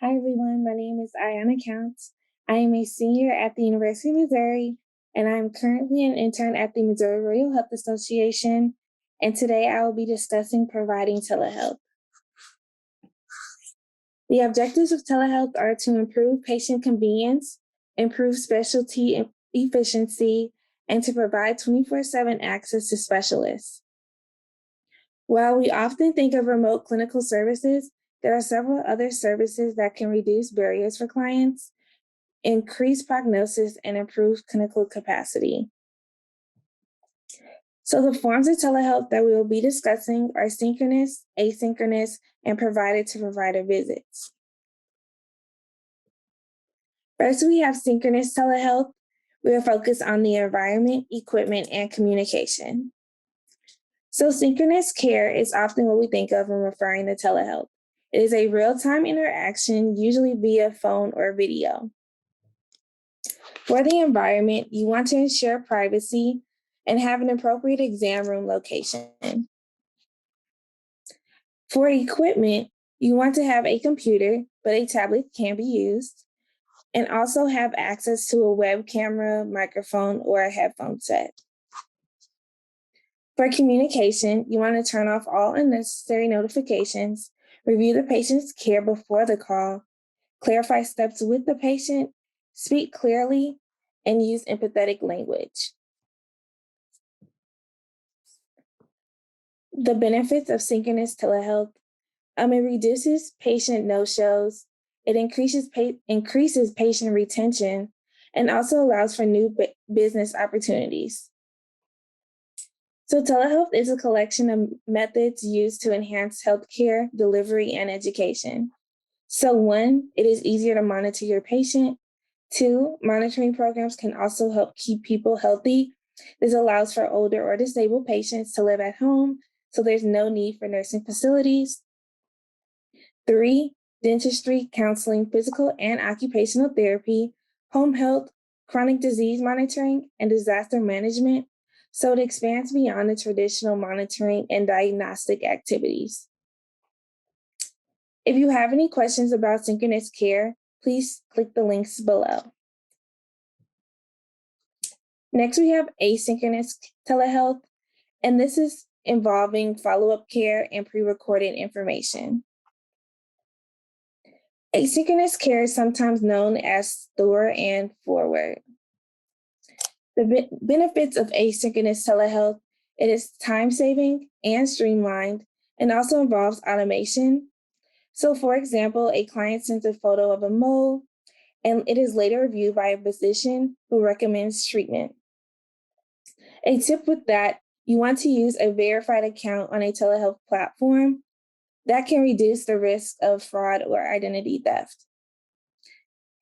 Hi, everyone. My name is Ayana Counts. I am a senior at the University of Missouri, and I'm currently an intern at the Missouri Rural Health Association. And today I will be discussing providing telehealth. The objectives of telehealth are to improve patient convenience, improve specialty efficiency, and to provide 24/7 access to specialists. While we often think of remote clinical services, there are several other services that can reduce barriers for clients, increase prognosis, and improve clinical capacity. So the forms of telehealth that we will be discussing are synchronous, asynchronous, and provider-to-provider visits. First, we have synchronous telehealth. We are focused on the environment, equipment, and communication. So synchronous care is often what we think of when referring to telehealth. It is a real-time interaction, usually via phone or video. For the environment, you want to ensure privacy and have an appropriate exam room location. For equipment, you want to have a computer, but a tablet can be used, and also have access to a web camera, microphone, or a headphone set. For communication, you want to turn off all unnecessary notifications, review the patient's care before the call, clarify steps with the patient, speak clearly, and use empathetic language. The benefits of synchronous telehealth, it reduces patient no-shows, it increases patient retention, and also allows for new business opportunities. So telehealth is a collection of methods used to enhance healthcare delivery and education. So 1, it is easier to monitor your patient. 2, monitoring programs can also help keep people healthy. This allows for older or disabled patients to live at home, so there's no need for nursing facilities. 3, dentistry, counseling, physical and occupational therapy, home health, chronic disease monitoring, and disaster management. So it expands beyond the traditional monitoring and diagnostic activities. If you have any questions about synchronous care, please click the links below. Next, we have asynchronous telehealth, and this is involving follow-up care and pre-recorded information. Asynchronous care is sometimes known as store and forward. The benefits of asynchronous telehealth, it is time-saving and streamlined, and also involves automation. So for example, a client sends a photo of a mole, and it is later reviewed by a physician who recommends treatment. A tip with that, you want to use a verified account on a telehealth platform. That can reduce the risk of fraud or identity theft.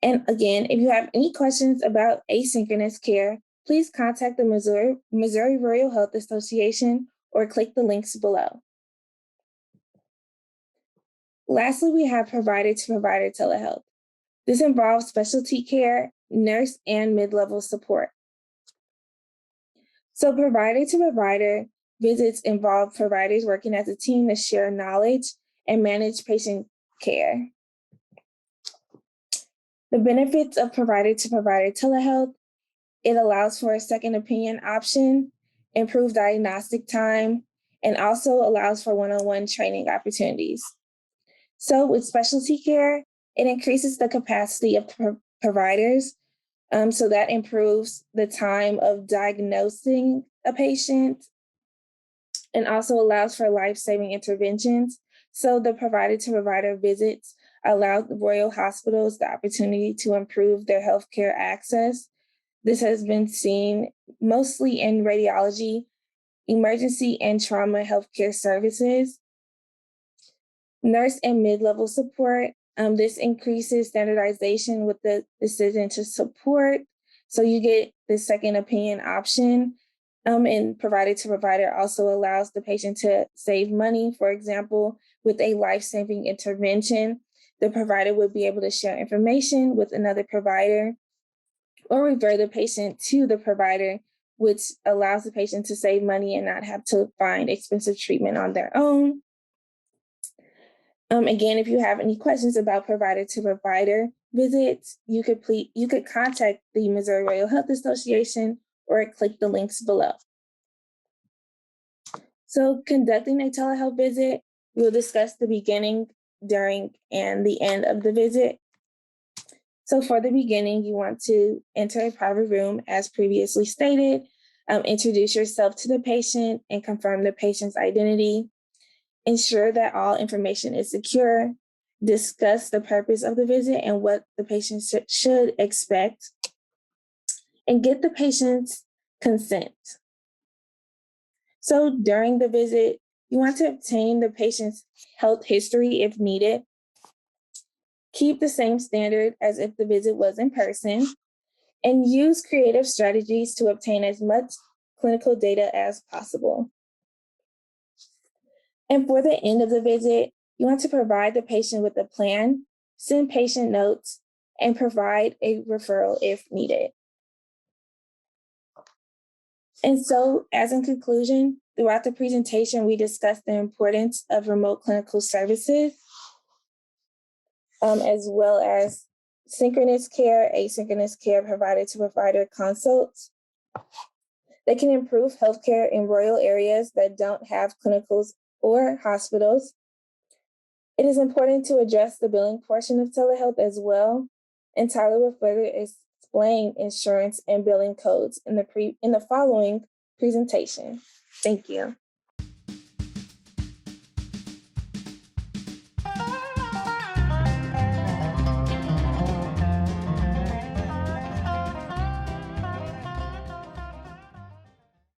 And again, if you have any questions about asynchronous care, please contact the Missouri Rural Health Association or click the links below. Lastly, we have provider-to-provider telehealth. This involves specialty care, nurse, and mid-level support. So provider-to-provider visits involve providers working as a team to share knowledge and manage patient care. The benefits of provider-to-provider telehealth, it allows for a second opinion option, improved diagnostic time, and also allows for one-on-one training opportunities. So with specialty care, it increases the capacity of providers, so that improves the time of diagnosing a patient and also allows for life-saving interventions. So the provider-to-provider visits allow rural hospitals the opportunity to improve their healthcare access. This has been seen mostly in radiology, emergency and trauma healthcare services. Nurse and mid-level support, this increases standardization with the decision to support. So you get the second opinion option. And provider-to-provider also allows the patient to save money. For example, with a life-saving intervention, the provider would be able to share information with another provider or refer the patient to the provider, which allows the patient to save money and not have to find expensive treatment on their own. Again, if you have any questions about provider to provider visits, you could contact the Missouri Rural Health Association or click the links below. So conducting a telehealth visit, we'll discuss the beginning, during, and the end of the visit. So for the beginning, you want to enter a private room as previously stated, introduce yourself to the patient and confirm the patient's identity, ensure that all information is secure, discuss the purpose of the visit and what the patient should expect, and get the patient's consent. So during the visit, you want to obtain the patient's health history if needed. Keep the same standard as if the visit was in person, and use creative strategies to obtain as much clinical data as possible. And for the end of the visit, you want to provide the patient with a plan, send patient notes, and provide a referral if needed. And so, as in conclusion, throughout the presentation, we discussed the importance of remote clinical services, as well as synchronous care, asynchronous care, provider to provider consults. They can improve healthcare in rural areas that don't have clinicals or hospitals. It is important to address the billing portion of telehealth as well, and Tyler will further explain insurance and billing codes in the following presentation. Thank you.